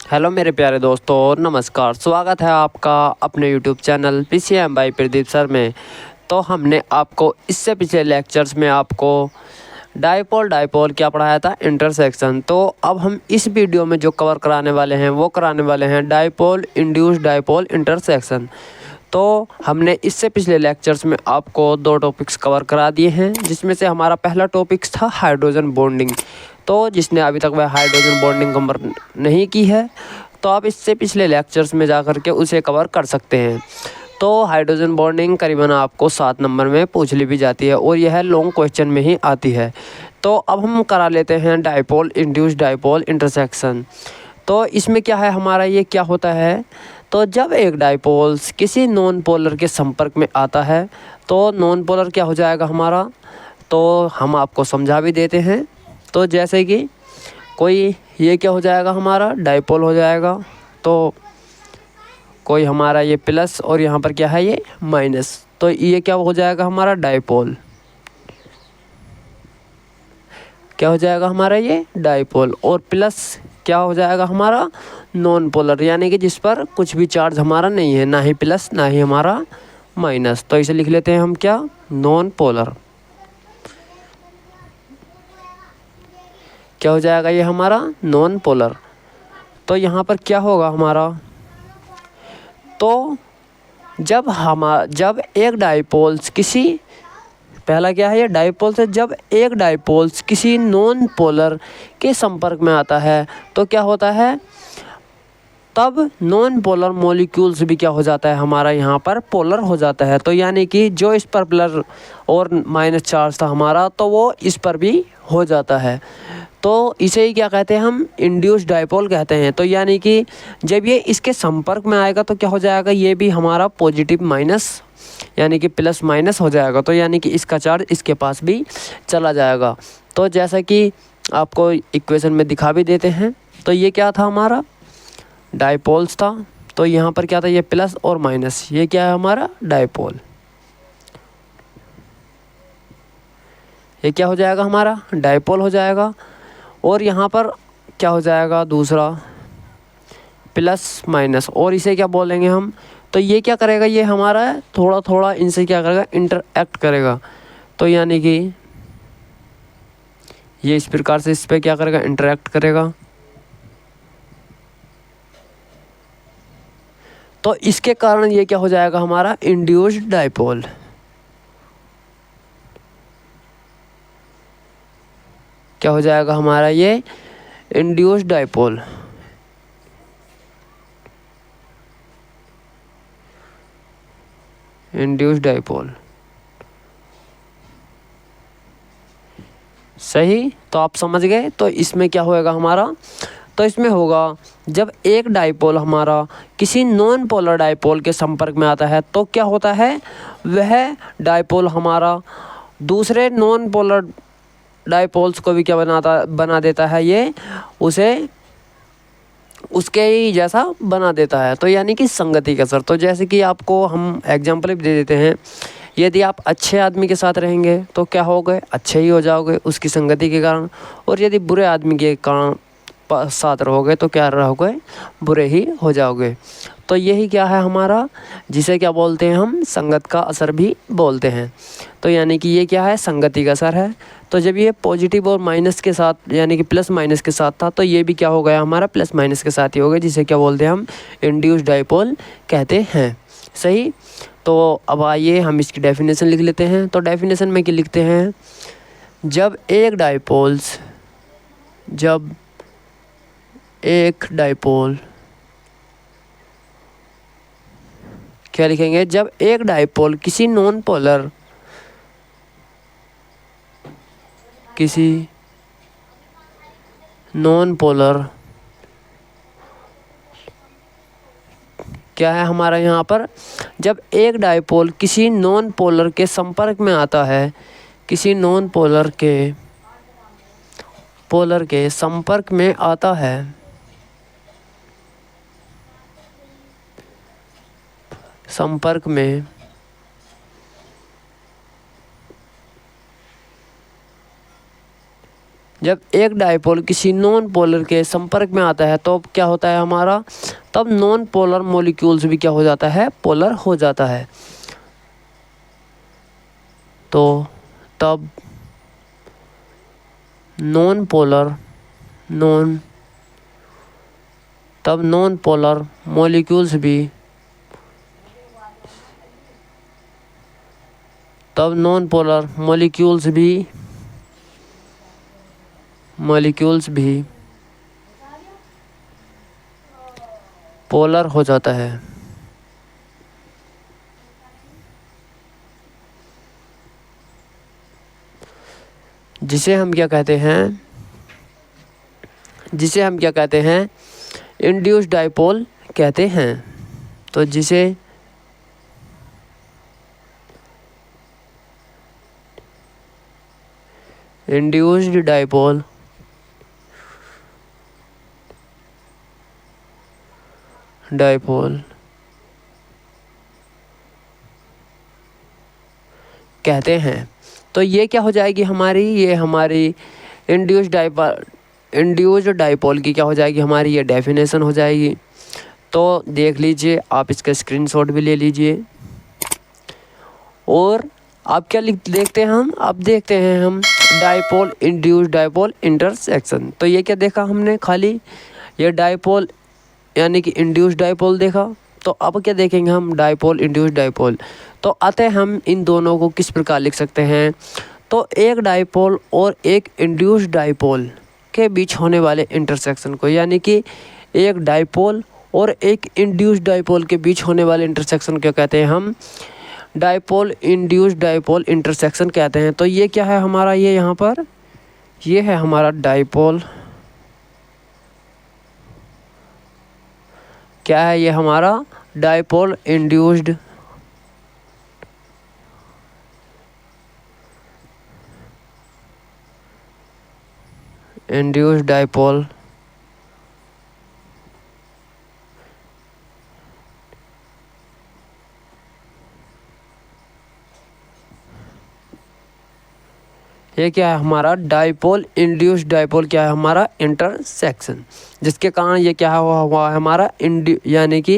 Hello मेरे प्यारे दोस्तों, नमस्कार। स्वागत है आपका अपने YouTube channel PCM by Pradeep sir में। तो हमने आपको इससे पिछले लेक्चर्स में आपको डाइपोल क्या पढ़ाया था, इंटरसेक्शन। तो अब हम इस वीडियो में जो कवर कराने वाले हैं वो कराने वाले हैं डाइपोल इंड्यूस्ड डाइपोल इंटरसेक्शन। तो हमने इससे पिछले लेक्चर्स में आपको दो टॉपिक्स कवर करा दिए हैं, जिसमें से हमारा पहला टॉपिक्स था हाइड्रोजन बॉन्डिंग। तो जिसने अभी तक वह हाइड्रोजन बॉन्डिंग कवर नहीं की है तो आप इससे पिछले लेक्चर्स में जा कर के उसे कवर कर सकते हैं। तो हाइड्रोजन बॉन्डिंग करीबन आपको 7 नंबर में पूछ ली भी जाती है और यह लॉन्ग क्वेश्चन में ही आती है। तो अब हम करा लेते हैं डाइपोल इंड्यूस्ड डाइपोल इंटरसेक्शन। तो इसमें क्या है हमारा, ये क्या होता है, तो जब एक डाइपोल्स किसी नॉन पोलर के संपर्क में आता है तो नॉन पोलर क्या हो जाएगा हमारा, तो हम आपको समझा भी देते हैं। तो जैसे कि कोई ये क्या हो जाएगा हमारा, डाइपोल हो जाएगा। तो कोई हमारा ये प्लस और यहाँ पर क्या है ये माइनस, तो ये क्या हो जाएगा हमारा डाइपोल। क्या हो जाएगा हमारा ये डाइपोल। और प्लस क्या हो जाएगा हमारा नॉन पोलर, यानी कि जिस पर कुछ भी चार्ज हमारा नहीं है, ना ही प्लस ना ही हमारा माइनस। तो इसे लिख लेते हैं हम क्या, नॉन पोलर। क्या हो जाएगा ये हमारा नॉन पोलर। तो यहाँ पर क्या होगा हमारा, तो जब एक डाइपोल्स किसी, पहला क्या है ये डाइपोल से, जब एक डाइपोल्स किसी नॉन पोलर के संपर्क में आता है तो क्या होता है, तब नॉन पोलर मॉलिक्यूल्स भी क्या हो जाता है हमारा यहाँ पर पोलर हो जाता है। तो यानी कि जो इस पर प्लस और माइनस चार्ज था हमारा तो वो इस पर भी हो जाता है। तो इसे ही क्या कहते हैं हम, इंड्यूस्ड डाइपोल कहते हैं। तो यानी कि जब ये इसके संपर्क में आएगा तो क्या हो जाएगा, ये भी हमारा पॉजिटिव माइनस यानी कि प्लस माइनस हो जाएगा। तो यानी कि इसका चार्ज इसके पास भी चला जाएगा। तो जैसा कि आपको इक्वेशन में दिखा भी देते हैं, तो ये क्या था हमारा डाइपोल्स था। तो यहाँ पर क्या था, ये प्लस और माइनस, ये क्या है हमारा डाइपोल। ये क्या हो जाएगा हमारा डाइपोल हो जाएगा। और यहाँ पर क्या हो जाएगा दूसरा प्लस माइनस, और इसे क्या बोलेंगे हम, तो ये क्या करेगा, ये हमारा थोड़ा थोड़ा इनसे क्या करेगा इंटरएक्ट करेगा। तो यानी कि ये इस प्रकार से इस पर क्या करेगा, इंटरएक्ट करेगा। तो इसके कारण ये क्या हो जाएगा हमारा इंड्यूस्ड डाइपोल। क्या हो जाएगा हमारा ये इंड्यूस्ड डाइपोल। इंड्यूस्ड डाइपोल सही। तो आप समझ गए। तो इसमें क्या होएगा हमारा, तो इसमें होगा जब एक डाइपोल हमारा किसी नॉन पोलर डाइपोल के संपर्क में आता है तो क्या होता है, वह डाइपोल हमारा दूसरे नॉन पोलर डाइपोल्स को भी क्या बना देता है, ये उसे उसके ही जैसा बना देता है। तो यानी कि संगति का असर। तो जैसे कि आपको हम एग्जांपल भी दे देते हैं, यदि आप अच्छे आदमी के साथ रहेंगे तो क्या होगे, अच्छे ही हो जाओगे उसकी संगति के कारण। और यदि बुरे आदमी के कारण साथ रहोगे तो क्या रहोगे, बुरे ही हो जाओगे। तो यही क्या है हमारा, जिसे क्या बोलते हैं हम, संगत का असर भी बोलते हैं। तो यानी कि ये क्या है, संगति का असर है। तो जब ये पॉजिटिव और माइनस के साथ यानी कि प्लस माइनस के साथ था तो ये भी क्या हो गया हमारा, प्लस माइनस के साथ ही हो गया, जिसे क्या बोलते हैं हम इंड्यूस्ड डाइपोल कहते हैं। सही। तो अब आइए हम इसकी डेफिनेशन लिख लेते हैं। तो डेफिनेशन में क्या लिखते हैं, जब एक डाइपोल क्या लिखेंगे, जब एक डाइपोल किसी नॉन पोलर क्या है हमारा यहाँ पर, जब एक डाइपोल किसी नॉन पोलर के संपर्क में आता है, किसी नॉन पोलर के संपर्क में आता है, संपर्क में जब एक डायपोल किसी नॉन पोलर के संपर्क में आता है तो क्या होता है हमारा, तब नॉन पोलर मॉलिक्यूल्स भी क्या हो जाता है, पोलर हो जाता है। तो तब नॉन पोलर मॉलिक्यूल्स भी पोलर हो जाता है। जिसे हम क्या कहते हैं, इंड्यूस्ड डायपोल कहते हैं। तो जिसे इंड्यूस्ड डायपोल कहते हैं। तो ये क्या हो जाएगी हमारी, ये हमारी इंड्यूस्ड डायपोल की क्या हो जाएगी, हमारी ये डेफिनेशन हो जाएगी। तो देख लीजिए, आप इसका स्क्रीनशॉट भी ले लीजिए। और आप क्या देखते हैं अब देखते हैं हम डायपोल इंड्यूस्ड डायपोल इंटरसेक्शन। तो ये क्या देखा हमने, खाली ये डायपोल यानी कि इंड्यूस्ड डायपोल देखा। तो अब क्या देखेंगे हम, डायपोल इंड्यूस्ड डायपोल। तो अतः हम इन दोनों को किस प्रकार लिख सकते हैं, तो एक डायपोल और एक इंड्यूस्ड डायपोल के बीच होने वाले इंटरसेक्शन को, यानी कि एक डायपोल और एक इंड्यूस्ड डायपोल के बीच होने वाले इंटरसेक्शन को कहते हैं हम डायपोल इंड्यूस्ड डायपोल इंटरसेक्शन कहते हैं। तो ये क्या है हमारा, ये यहाँ पर ये है हमारा डायपोल, क्या है ये हमारा डायपोल इंड्यूस्ड डायपोल ये क्या है हमारा डायपोल इंड्यूस्ड डायपोल, क्या है हमारा इंटरसेक्शन, जिसके कारण ये क्या हुआ है हमारा यानी कि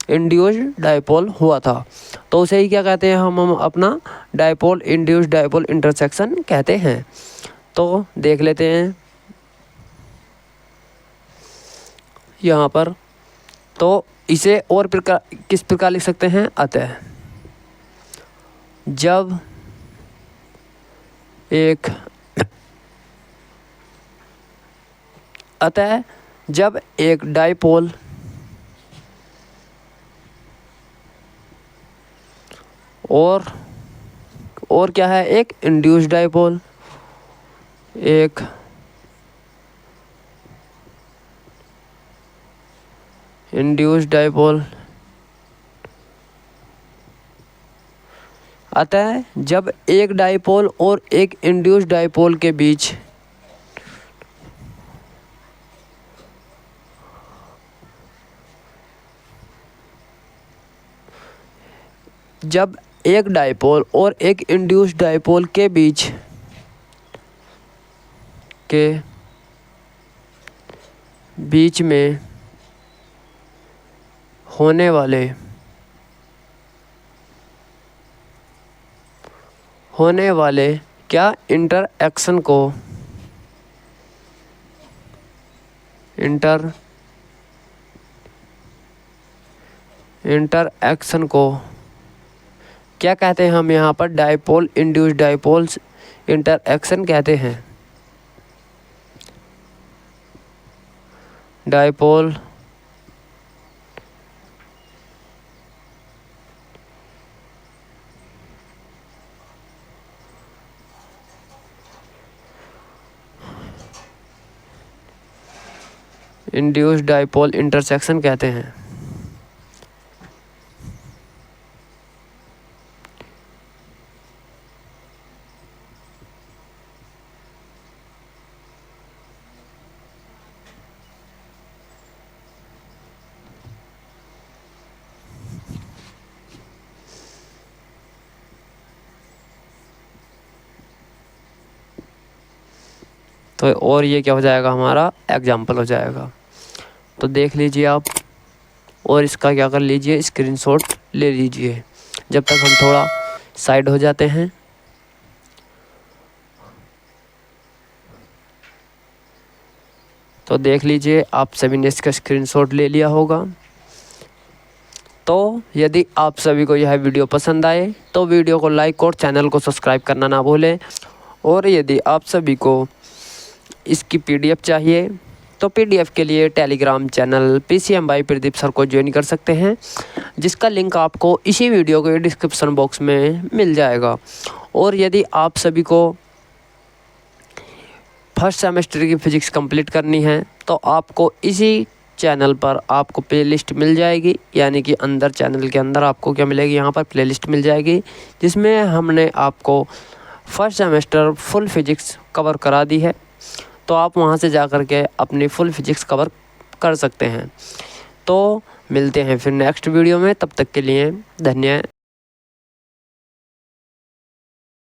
इंड्यूस्ड डायपोल हुआ था। तो उसे ही क्या कहते हैं हम अपना डायपोल इंड्यूस्ड डायपोल इंटरसेक्शन कहते हैं। तो देख लेते हैं यहाँ पर। तो इसे और किस प्रकार लिख सकते हैं, अतः जब एक डायपोल और क्या है, एक इंड्यूस्ड डायपोल, अतः जब एक डायपोल और एक इंड्यूस्ड डायपोल के बीच जब एक डायपोल और एक इंड्यूस्ड डायपोल के बीच में होने वाले क्या इंटरएक्शन को क्या कहते हैं हम यहाँ पर, डायपोल इंड्यूस्ड डायपोल्स इंटरएक्शन कहते हैं। डायपोल इंड्यूस्ड डायपोल इंटरसेक्शन कहते हैं। तो और ये क्या हो जाएगा, हमारा एग्जाम्पल हो जाएगा। तो देख लीजिए आप, और इसका क्या कर लीजिए, स्क्रीनशॉट ले लीजिए। जब तक हम थोड़ा साइड हो जाते हैं। तो देख लीजिए आप सभी ने इसका स्क्रीनशॉट ले लिया होगा। तो यदि आप सभी को यह वीडियो पसंद आए तो वीडियो को लाइक और चैनल को सब्सक्राइब करना ना भूलें। और यदि आप सभी को इसकी PDF चाहिए तो PDF के लिए Telegram channel PCM by Pradeep sir को ज्वाइन कर सकते हैं, जिसका लिंक आपको इसी वीडियो के डिस्क्रिप्शन बॉक्स में मिल जाएगा। और यदि आप सभी को फर्स्ट सेमेस्टर की फ़िज़िक्स कंप्लीट करनी है तो आपको इसी चैनल पर आपको प्लेलिस्ट मिल जाएगी, यानी कि अंदर चैनल के अंदर आपको क्या मिलेगी, यहाँ पर प्लेलिस्ट मिल जाएगी, जिसमें हमने आपको first semester full physics cover करा दी है। तो आप वहाँ से जा कर के अपनी फुल फ़िज़िक्स कवर कर सकते हैं। तो मिलते हैं फिर नेक्स्ट वीडियो में, तब तक के लिए धन्यवाद।